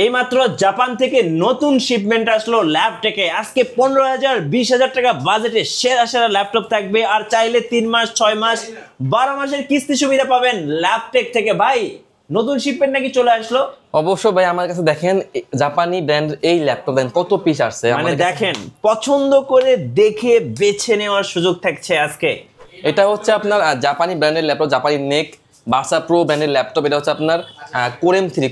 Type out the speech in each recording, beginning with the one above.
এইমাত্র জাপান থেকে নতুন শিপমেন্ট আসলো ল্যাপটেকে। আজকে 15,000-20,000 টাকা বাজেটে সেরা সেরা ল্যাপটপ থাকবে, আর চাইলে 3 মাস 6 মাস 12 মাসের কিস্তি সুবিধা পাবেন ল্যাপটেক থেকে। ভাই নতুন শিপমেন্ট নাকি চলে আসলো? অবশ্যই ভাই, আমার কাছে দেখেন জাপানি ব্র্যান্ড এই ল্যাপটপ দেন কত পিস আসছে, মানে দেখেন পছন্দ করে দেখে বেছে নেওয়ার সুযোগ থাকছে আজকে। এটা হচ্ছে আপনার জাপানি ব্র্যান্ডের ল্যাপটপ, জাপানি নেক ভার্সা প্রো ব্র্যান্ডের ল্যাপটপ। এটা হচ্ছে আপনার কোরেম 3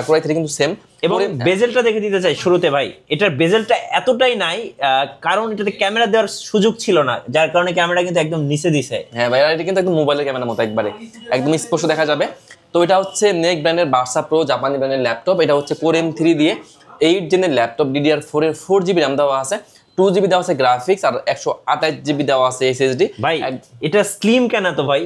কোরাই 3 কিন্তু সেম। এবং বেজেলটা দেখে দিতে চাই শুরুতে ভাই, এটার বেজেলটা এতটাই নাই, কারণ এটাতে ক্যামেরা দেওয়ার সুযোগ ছিল না, যার কারণে ক্যামেরা কিন্তু একদম নিচে দিছে। হ্যাঁ ভাই, এটা কিন্তু একদম মোবাইলের ক্যামেরার মতো একবারে একদম স্পষ্ট দেখা যাবে। তো এটা হচ্ছে নেক ব্র্যান্ডের ভার্সা প্রো জাপানি ব্র্যান্ডের ল্যাপটপ। এটা হচ্ছে কোরেম 3 দিয়ে 8 জেনের ল্যাপটপ, DDR4 এর 4GB র্যাম দেওয়া আছে, 2GB দেওয়া আছে গ্রাফিক্স, আর 128GB দেওয়া আছে SSD। ভাই এটা স্লিম কেন তো ভাই?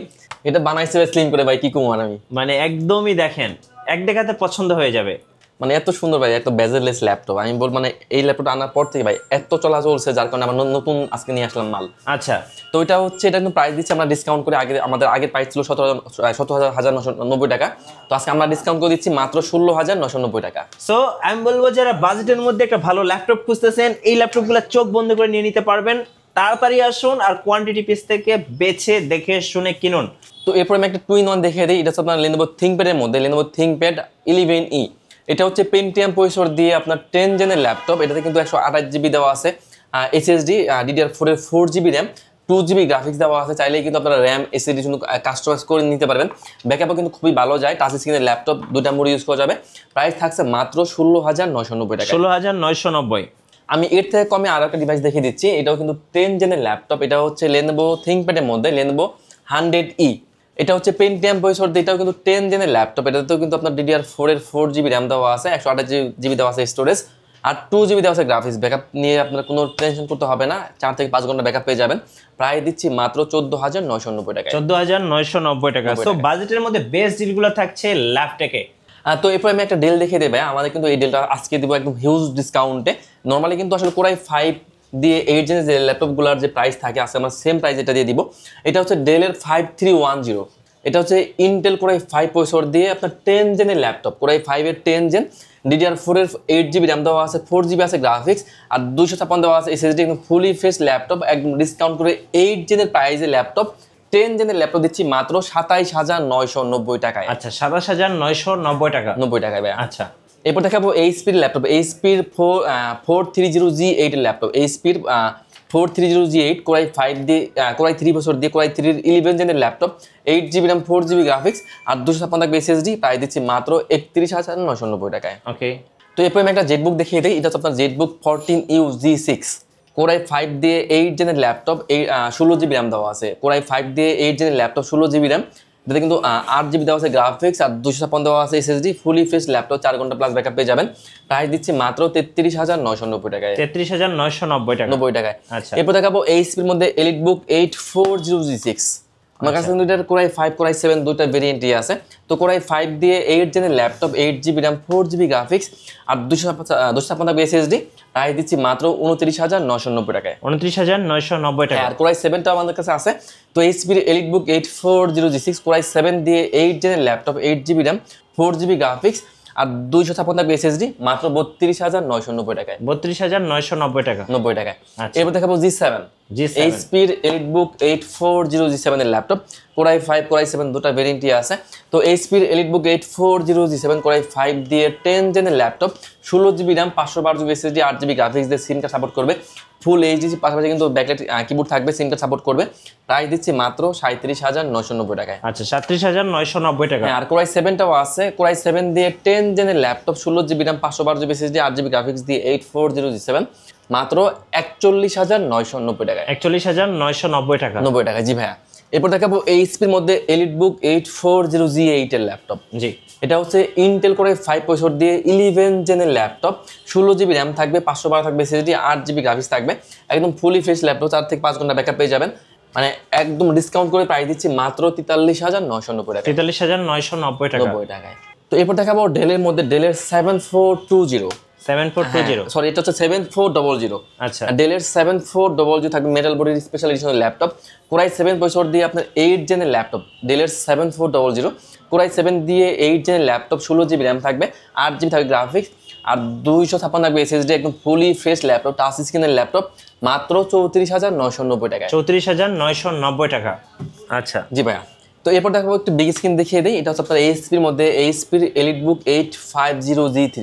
এটা বানাইছে স্লিম করে ভাই, কি কুমার আমি মানে একদমই দেখেন এক দেখাতে পছন্দ হয়ে যাবে, মানে এত সুন্দর ভাই, এত বেজেললেস ল্যাপটপ। আমি বল মানে এই ল্যাপটপটা আনার পর থেকে ভাই এত চলা চলছে, যার কারণে আমরা নতুন আজকে নিয়ে আসলাম মাল। আচ্ছা, তো এটা হচ্ছে, এটা কিন্তু প্রাইস দিচ্ছি আমরা ডিসকাউন্ট করে। আমাদের আগের প্রাইস ছিল 17,990 টাকা, তো আজকে আমরা ডিসকাউন্ট করে দিচ্ছি মাত্র 16,990 টাকা। সো আমি বলবো যারা বাজেটের মধ্যে একটা ভালো ল্যাপটপ খুঁজতেছেন, এই ল্যাপটপগুলো চোখ বন্ধ করে নিয়ে নিতে পারবেন। তাড়াতাড়ি আসুন আর কোয়ান্টিটি পিস থেকে বেছে দেখে শুনে কিনুন। তো এরপর আমি একটা 2-in-1 দেখিয়ে দিই। এটা হচ্ছে আপনার Lenovo ThinkPad এর মধ্যে Lenovo ThinkPad 11E। এটা হচ্ছে পেন্টিয়াম প্রসেসর দিয়ে আপনার 10 জেনের ল্যাপটপ। এটাতে কিন্তু 128GB দেওয়া আছে SSD, DDR4 এর 4GB র্যাম, 2GB গ্রাফিক্স দেওয়া আছে। চাইলেই কিন্তু আপনারা র্যাম SSD কিন্তু কাস্টমাইজ করে নিতে পারবেন। ব্যাকআপও কিন্তু খুবই ভালো যায়, টাচ স্ক্রিনের ল্যাপটপ, দুইটা মোড ইউজ করা যাবে। প্রাইস থাকছে মাত্র 16,990 টাকা। 16,990। আমি এর থেকে কমে আরো একটা ডিভাইস দেখিয়ে দিচ্ছি। এটাও কিন্তু 10 জেনের ল্যাপটপ। এটা হচ্ছে Lenovo ThinkPad এর মধ্যে Lenovo 100E। এটা হচ্ছে পেন্টিয়াম প্রসেসর দিয়ে, এটাও কিন্তু 10 জেনের ল্যাপটপ। এটাতেও কিন্তু আপনার DDR4 এর 4GB র্যাম দেওয়া আছে, 128GB দেওয়া আছে স্টোরেজ, আর 2GB দেওয়া আছে গ্রাফিক্স। ব্যাকআপ নিয়ে আপনার কোনো টেনশন করতে হবে না, 4 থেকে 5 ঘন্টা ব্যাকআপ পেয়ে যাবেন। প্রায় দিচ্ছি মাত্র 14,990 টাকা। 14,990 টাকা। সো বাজেটের মধ্যে বেস্ট ডিলগুলো থাকছে ল্যাপটেকে। তো এরপর আমি একটা ডেল দেখিয়ে দেবে। আমাদের কিন্তু এই ডেলটা আজকে দিব একদম হিউজ ডিসকাউন্টে। নর্মালি কিন্তু আসলে কোরাই 5 দিয়ে 8 জেনের যে ল্যাপটপগুলোর যে প্রাইস থাকে আজকে আমরা সেম প্রাইস এটা দিয়ে দিব। এটা হচ্ছে ডেলের 5310। এটা হচ্ছে ইন্টেল কোরাই 5 প্রসেসর দিয়ে আপনার 10 জেনের ল্যাপটপ, কোরাই 5 এর 10 জেন, DDR4 এর 8GB র্যাম দেওয়া আছে, 4GB আছে গ্রাফিক্স, আর 256 দেওয়া আছে SSD। একদম ফুলি ফ্রেশ ল্যাপটপ, একদম ডিসকাউন্ট করে 8 জেনের প্রাইসে ল্যাপটপ, 10 জেনের ল্যাপটপ দিচ্ছি মাত্র 27,990 টাকায়। আচ্ছা, 27,990 টাকা। 90 টাকায় ভাই। আচ্ছা, এরপর দেখাবো এইচপির ল্যাপটপ, এইচপির 430G8 এর ল্যাপটপ, এইচপির 430G8 কোরাই 5 দিয়ে কোরাই 3 বছর দিয়ে কোরাই 3 এর 11 জেনের laptop, 8GB RAM, 4GB graphics, আর 256 SSD। প্রাইস দিচ্ছি মাত্র 31,990 টাকায়। ওকে। তো এরপর আমি একটা জেটবুক দেখিয়ে দিই। এটা হচ্ছে আপনার জেটবুক 14U G6 কোরাই 5 দিয়ে 8 জেনের ল্যাপটপ, 16GB র্যাম দেওয়া আছে। কোরাই 5 দিয়ে 8 জেনের ল্যাপটপ, 16GB র্যাম, এটাতে কিন্তু 8GB দেওয়া আছে গ্রাফিক্স, আর 256 দেওয়া আছে SSD। ফুলি ফ্রেশ ল্যাপটপ, 4 ঘন্টা প্লাস ব্যাকআপ পেয়ে যাবেন। প্রাইস দিচ্ছি মাত্র 33,990 টাকায়। 33,990 টাকা। 90 টাকায়। আচ্ছা, এরপর দেখাবো এইচপির মধ্যে এলিটবুক 840G6। আমার কাছে কিন্তু এটার কোরাই 5 কোরাই 7 দুইটা ভেরিয়েন্টই আছে। তো কোরাই 5 দিয়ে 8 জেনের laptop, 8GB RAM, 4GB graphics, আর 256 SSD। প্রাইস দিচ্ছি মাত্র 29,990 টাকায়। 29,990 টাকা। আর কোরাই 7টা আমাদের কাছে আছে। তো এইচপির এলিটবুক 840G6 কোরাই 7 দিয়ে 8 জেনের laptop, 8GB RAM, 4GB graphics, আর 256 SSD মাত্র 32,990 টাকায়। 32,990 টাকা। 90 টাকায়। আচ্ছা। এরপর দেখাবো G7। এইচপির এলিটবুক 840G7 এর ল্যাপটপ, কোরাই 5 কোরাই 7 দুটো ভেরিয়েন্টই আছে। তো এইচপির এলিটবুক 840G7 কোরাই 5 দিয়ে 10 জেনের laptop, 16GB RAM, 512GB SSD, 8GB graphics দিয়ে সিম কার্ড সাপোর্ট করবে, ফুল এইচডি, পাশাপাশি কিন্তু ব্যাকলাইট কিবোর্ড থাকবে, সিম কার্ড সাপোর্ট করবে। প্রাইস দিচ্ছি মাত্র 37,990 টাকায়। আচ্ছা, 37,990 টাকা। আর কোরাই 7টাও আছে। কোরাই 7 দিয়ে 10 জেনের laptop, 16GB RAM, 512GB SSD, 8GB graphics দিয়ে 840G7 মাত্র 41,990 টাকায়। 41,990 টাকা। 90 টাকা, জি ভাইয়া। এরপর দেখাবো এইচপির মধ্যে এলিটবুক 840G8 এর ল্যাপটপ। জি, এটা হচ্ছে ইন্টেল কোরাই 5 প্রসেসর দিয়ে 11 জেনের ল্যাপটপ, 16GB র্যাম থাকবে, 512 থাকবে SSD, 8GB গ্রাফিক্স থাকবে। একদম ফুলি ফ্রেশ ল্যাপটপ, 4 থেকে 5 ঘন্টা ব্যাকআপ পেয়ে যাবেন। মানে একদম ডিসকাউন্ট করে প্রাইস দিচ্ছি মাত্র 43,990 টাকা। 43,990 টাকা। 90 টাকায়। তো এরপর দেখাবো ডেলের মধ্যে ডেলের 7420। 7420। সরি, এটা হচ্ছে 7400। আচ্ছা, ডেলের 7400 থাকবে মেটাল বডির স্পেশাল এডিশনের ল্যাপটপ, কোরাই 7 প্রসেসর দিয়ে আপনার 8 জেনের ল্যাপটপ, ডেলের 7400 কোরাই 7 দিয়ে 8 জেনের ল্যাপটপ, 16 GB র্যাম থাকবে, 8 GB থাকবে গ্রাফিক্স, আর 256 থাকবে SSD, একদম ফুলি ফ্রেশ ল্যাপটপ, টাচ স্ক্রিনের ল্যাপটপ, মাত্র 34,990 টাকায়। 34,990 টাকা। আচ্ছা জি ভাইয়া। তো এরপর দেখাবো একটু বিগ স্ক্রিন দেখিয়ে দিই। এটা হচ্ছে আপনার এইচপির মধ্যে এইচপির এলিটবুক 850G3,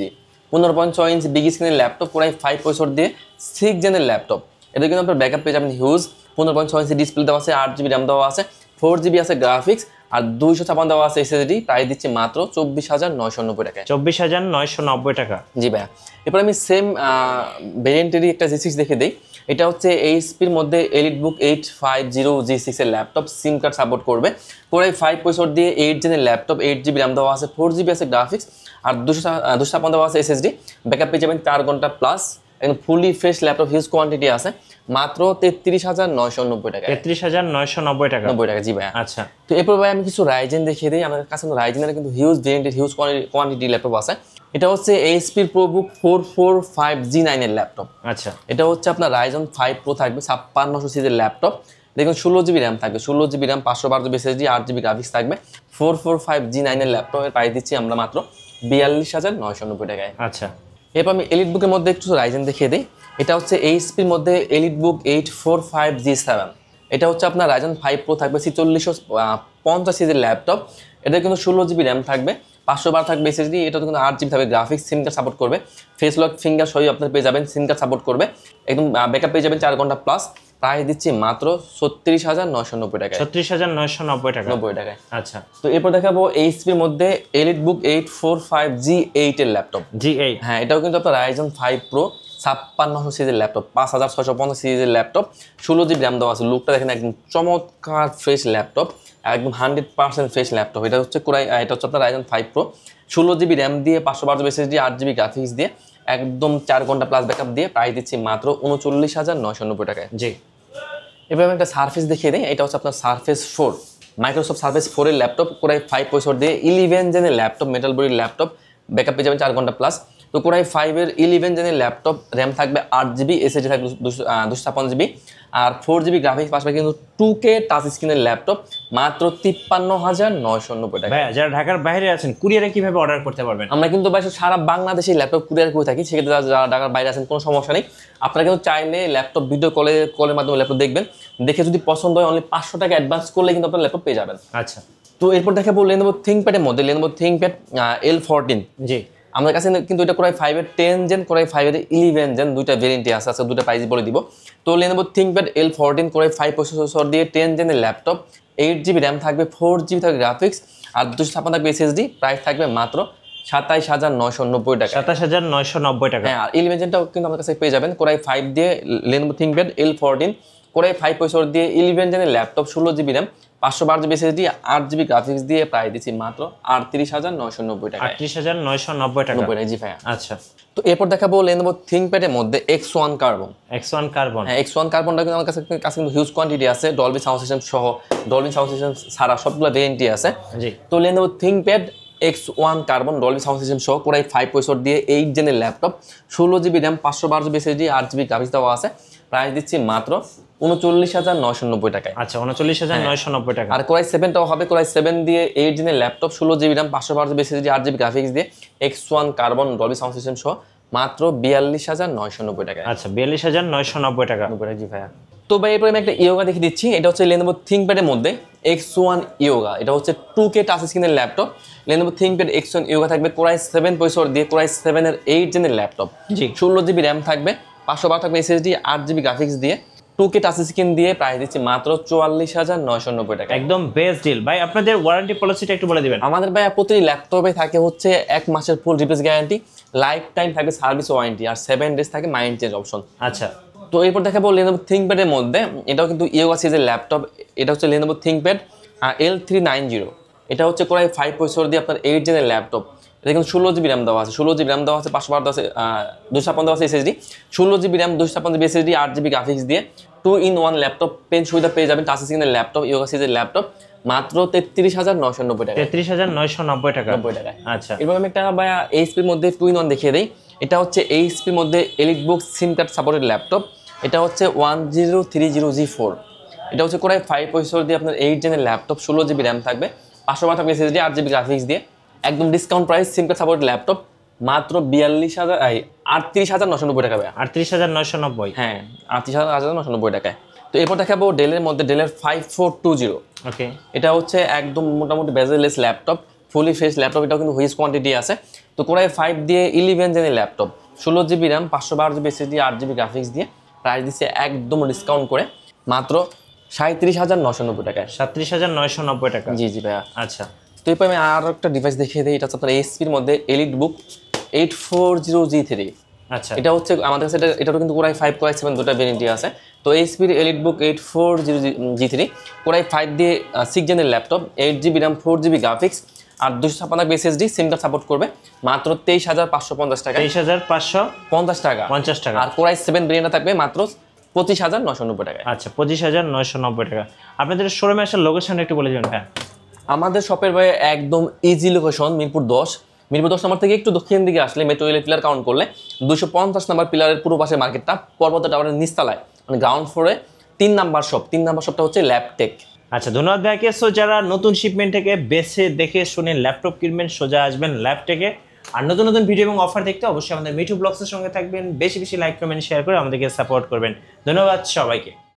15.6 ইঞ্চি বিগ স্ক্রিনের ল্যাপটপ, পুরাই 5 প্রসেসর দিয়ে 6 জেনের ল্যাপটপ। এটা কিন্তু আপনার ব্যাকআপ পেয়ে যাবেন হিউজ, 15.6 ইঞ্চি ডিসপ্লে দেওয়া আছে, 8 GB র্যাম দেওয়া আছে, 4 GB আছে গ্রাফিক্স, আর 256 দেওয়া আছে SSD। প্রাইস দিচ্ছি মাত্র 24,990 টাকায়। 24,990 টাকা। জি ভাইয়া। এরপর আমি সেম ভেরিয়েন্টেরই একটা G6 দেখে দিই। এটা হচ্ছে এইচপির মধ্যে এলিটবুক 850G6 এর ল্যাপটপ, সিম কার্ড সাপোর্ট করবে, কোরাই 5 প্রসেসর দিয়ে 8 জেনের ল্যাপটপ, 8 GB র্যাম দেওয়া আছে, 4 GB আছে গ্রাফিক্স, আর 256 দেওয়া আছে SSD। ব্যাকআপ পেয়ে যাবেন 4 ঘন্টা প্লাস, একদম fully fresh laptop, huge quantity আছে, মাত্র 33,990 টাকা। 33,990 টাকা। 90 টাকা। জি ভাইয়া। আচ্ছা তো এরপর ভাই আমি কিছু রাইজেন দেখিয়ে দিই। আমাদের কাছে রাইজেনের কিন্তু হিউজ ভেরিয়েন্টের হিউজ কোয়ান্টিটি ল্যাপটপ আছে। এটা হচ্ছে এইচপির প্রোবুক 445G9 এর ল্যাপটপ। আচ্ছা এটা হচ্ছে আপনার রাইজন 5 প্রো থাকবে, 5600 সিরিজের ল্যাপটপ, দেখুন 16 GB র্যাম থাকবে, 16 GB RAM, 512 GB SSD, 8 GB graphics থাকবে, 445G9 এর ল্যাপটপের প্রাইস দিচ্ছি আমরা মাত্র 42,990 টাকায়। আচ্ছা এরপর আমি এলিটবুকের মধ্যে একটু রাইজেন দেখিয়ে দিই। এটা হচ্ছে এইচপির মধ্যে এলিটবুক 845G7। এটা হচ্ছে আপনার রাইজন 5 প্রো থাকবে, 4650 সিরিজের ল্যাপটপ। এটা কিন্তু 16 GB র্যাম থাকবে, 512 থাকবে SSD। এটা কিন্তু 8 GB থাকবে গ্রাফিক্স, সিম কার্ড সাপোর্ট করবে, ফেস লক ফিঙ্গার সহ আপনার পেয়ে যাবেন, সিম কার্ড সাপোর্ট করবে, একদম ব্যাকআপ পেয়ে যাবেন 4 ঘন্টা প্লাস। প্রাইস দিচ্ছি মাত্র 36,990 টাকায়। 36,990 টাকা। 90 টাকায়। আচ্ছা তো এরপর দেখাবো এইচপির মধ্যে এলিটবুক 845G8 এর ল্যাপটপ। G8 হ্যাঁ, এটাও কিন্তু আপনার রাইজন 5 প্রো, 5600 সিরিজের ল্যাপটপ, 5650 সিরিজের ল্যাপটপ, 16 GB র্যাম দেওয়া আছে। লুকটা দেখেন একদম চমৎকার ফ্রেশ ল্যাপটপ, একদম 100% ফ্রেশ ল্যাপটপ। এটা হচ্ছে এটা হচ্ছে আপনার রাইজন 5 প্রো, 16 GB র্যাম দিয়ে, 512 GB SSD, 8 GB গ্রাফিক্স দিয়ে, একদম 4 ঘন্টা প্লাস ব্যাকআপ দিয়ে, প্রাইস দিচ্ছি মাত্র 39,990 টাকায়। জি। এবার আমি একটা সারফেস দেখিয়ে দিই। এটা হচ্ছে আপনার সারফেস 4, মাইক্রোসফট সারফেস 4 এর ল্যাপটপ, কোরাই 5 প্রসেসর দিয়ে 11 জেনের ল্যাপটপ, মেটাল বডির ল্যাপটপ, ব্যাকআপ পেয়ে যাবেন 4 ঘন্টা প্লাস। তো কোরাই 5 এর 11 জেনের ল্যাপটপ, র্যাম থাকবে 8 GB, SSD থাকবে 256 GB, আর 4 GB গ্রাফিক্স, পাশাপাশি কিন্তু 2K টাচ স্ক্রিনের ল্যাপটপ, মাত্র 53,990 টাকা। ভাইয়া যারা ঢাকার বাইরে আছেন কুরিয়ারে কিভাবে অর্ডার করতে পারবেন? আমরা কিন্তু ভাই সারা বাংলাদেশে ল্যাপটপ কুরিয়ার করে থাকি। সেক্ষেত্রে যারা ঢাকার বাইরে আছেন কোনো সমস্যা নেই, আপনারা কিন্তু চাইলে ল্যাপটপ ভিডিও কলের মাধ্যমে ল্যাপটপ দেখবেন, দেখে যদি পছন্দ হয় অনলি 500 টাকা অ্যাডভান্স করলে কিন্তু আপনার ল্যাপটপ পেয়ে যাবেন। আচ্ছা। তো এরপর দেখাবো লেনোভো থিংকপ্যাডের মধ্যে লেনোভো থিংকপ্যাড L14। জি। আমাদের কাছে কিন্তু এটা কোরাই 5 এর 10 জেন, কোরাই 5 এর 11 জেন, দুইটা ভেরিয়েন্টই আছে। আচ্ছা, দুটো প্রাইস বলে দিব। তো Lenovo ThinkPad L14 core i 5 processor দিয়ে 10 জেনের ল্যাপটপ, 8 GB র্যাম থাকবে, 4 GB থাকবে গ্রাফিক্স, আর 256 থাকবে SSD। প্রাইস থাকবে মাত্র 27,990 টাকা। 27,990 টাকা। হ্যাঁ, আর 11 জেনটাও কিন্তু আমার কাছে পেয়ে যাবেন, কোরাই 5 দিয়ে Lenovo ThinkPad L14, core i 5 processor দিয়ে 11 জেনের laptop, 16 GB RAM, 512 GB SSD, 8 GB graphics দিয়ে প্রাইস দিচ্ছি মাত্র 38,990 টাকা। 38,990 টাকা। 90 টাকা। জি ভাইয়া। আচ্ছা। তো এরপর দেখাবো লেনোভো থিংকপ্যাডের মধ্যে X1 কার্বন। X1 carbon. হ্যাঁ, X1 কার্বনটা কিন্তু আমার কাছে কিন্তু হিউজ কোয়ান্টিটি আছে, ডলবি সাউন্ড সিস্টেম সহ, ডলবি সাউন্ড সিস্টেম ছাড়া সবগুলো ভেরিয়েন্টই আছে। জি। তো Lenovo ThinkPad X1 Carbon Dolby sound system সহ কোরাই 5 প্রসেসর দিয়ে 8 জেনের laptop, 16 GB RAM, 512 GB SSD, 8 GB graphics দেওয়া আছে। প্রাইস দিচ্ছি মাত্র 39,990 টাকায়। আচ্ছা, 39,990 টাকা। আর কোরাই 7টাও হবে, কোরাই 7 দিয়ে 8 জেনের laptop, 16 GB RAM, 512 GB SSD, 8 GB graphics দিয়ে, X1 Carbon Dolby sound system সহ, মাত্র 42,990 টাকা। আচ্ছা, 42,990 টাকা। জি ভাইয়া। তো ভাই এরপরে আমি একটা ইয়োগা দেখিয়ে দিচ্ছি। এটা হচ্ছে লেনোভো থিংকপ্যাডের মধ্যে X1 ইয়োগা। এটা হচ্ছে 2K টাচ স্ক্রিনের laptop, Lenovo ThinkPad X1 yoga থাকবে কোরাই 7 প্রসেসর দিয়ে, কোরাই 7 এর 8 জেনের ল্যাপটপ, জি। 16 GB র্যাম থাকবে, 512 থাকবে SSD, 8 GB গ্রাফিক্স দিয়ে, 2K টাচ স্ক্রিন দিয়ে, প্রাইস দিচ্ছি মাত্র 44,990 টাকা। একদম বেস্ট ডিল। ভাই আপনাদের ওয়ারেন্টি পলিসিটা একটু বলে দিবেন। আমাদের ভাই প্রতি ল্যাপটপে থাকে হচ্ছে 1 মাসের ফুল রিপ্লেস গ্যারান্টি, লাইফ টাইম থাকবে সার্ভিস ওয়ারেন্টি, আর 7 ডেজ থাকে মাইন্ড চেঞ্জ অপশন। আচ্ছা। তো এরপর দেখাবো লেনোভো থিংকপ্যাডের মধ্যে, এটাও কিন্তু ইয়োগা সিরিজের ল্যাপটপ। এটা হচ্ছে লেনোভো থিংকপ্যাড L390। এটা হচ্ছে কোরাই 5 প্রসেসর দিয়ে আপনার 8 জেনের ল্যাপটপ। এটা কিন্তু 16 GB র্যাম দেওয়া আছে, 16 GB র্যাম দেওয়া আছে, 256 দেওয়া আছে SSD, 16 GB RAM, 256 GB SSD, 8 GB graphics দিয়ে 2-in-1 ল্যাপটপ, পেন সুবিধা পেয়ে যাবেন, টাচ স্ক্রিনের ল্যাপটপ, ইয়োগা সিরিজের ল্যাপটপ, মাত্র 33,990 টাকা। 33,990 টাকা। 90 টাকায়। আচ্ছা। এবার আমি একটা ভাইয়া এইচপির মধ্যে 2-in-1 দেখিয়ে দিই। এটা হচ্ছে এইচপির মধ্যে এলিটবুক সিম কার্ড সাপোর্টেড ল্যাপটপ। এটা হচ্ছে 1030G4। এটা হচ্ছে কোরাই 5 প্রসেসর দিয়ে আপনার 8 জেনের ল্যাপটপ, 16 GB র্যাম থাকবে, 512 থাকবে এসএসডি 8GB গ্রাফিক্স দিয়ে একদম ডিসকাউন্ট প্রাইস সিম কার্ড সাপোর্ট ল্যাপটপ মাত্র 38,990 টাকা ভাই। 38,990। হ্যাঁ 38,990 টাকায়। তো এরপর দেখাবো ডেলের মধ্যে ডেলের 5420। ওকে, এটা হচ্ছে একদম মোটামুটি bezelless laptop, fully fresh laptop. এটাও কিন্তু হুইজ কোয়ান্টিটি আছে। তো কোরাই 5 দিয়ে 11 জেনের laptop, 16GB RAM, 512GB SSD, 8GB graphics দিয়ে প্রাইস দিচ্ছে একদম ডিসকাউন্ট করে মাত্র 37,990 টাকায়। 37,990 টাকা। জি জি ভাইয়া। আচ্ছা, তো এরপর আমি আর একটা ডিভাইস দেখিয়ে দিই। এটা হচ্ছে আপনার এইচপির মধ্যে এলিট বুক 840G3। আচ্ছা, এটা হচ্ছে আমাদের কাছে এটারও কিন্তু কোরাই 5 কোরাই 7 দুটো ভেরিয়েন্টই আছে। তো এইচপির এলিট বুক 840G3 কোরাই 5 দিয়ে 6 জেনের laptop, 8GB RAM, 4GB graphics আর 256 এসএসডি, সিম কার্ড সাপোর্ট করবে মাত্র 23,550 টাকা। 23,550 টাকা। টাকা। আর কোরাই 7 ভেরিয়েন্টটা থাকবে মাত্র 25,990 টাকায়। আচ্ছা, 25,990 টাকা। আপনাদের শোরুমে আসার লোকেশনটা একটু বলে দিবেন ভাই। আমাদের শপের ভাই একদম ইজি লোকেশন মিরপুর 10। মিরপুর 10 নম্বর থেকে একটু দক্ষিণ দিকে আসলে মেট্রো রেল পিলার কাউন্ট করলে 250 নম্বর পিলারের পুরো পাশে মার্কেটটা, পর্বত টাওয়ারের নিচতলায় মানে গ্রাউন্ড ফ্লোরে 3 নাম্বার শপ। 3 নাম্বার শপটা হচ্ছে ল্যাবটেক। আচ্ছা, ধন্যবাদ ভাইকে। সো যারা নতুন শিপমেন্ট থেকে বেছে দেখে শুনে ল্যাপটপ কিনবেন সোজা আসবেন ল্যাপটেকে। আর নতুন নতুন ভিডিও এবং অফার দেখতে অবশ্যই আমাদের মিঠু ব্লগসের সঙ্গে থাকবেন। বেশি বেশি লাইক কমেন্ট শেয়ার করে আমাদেরকে সাপোর্ট করবেন। ধন্যবাদ সবাইকে।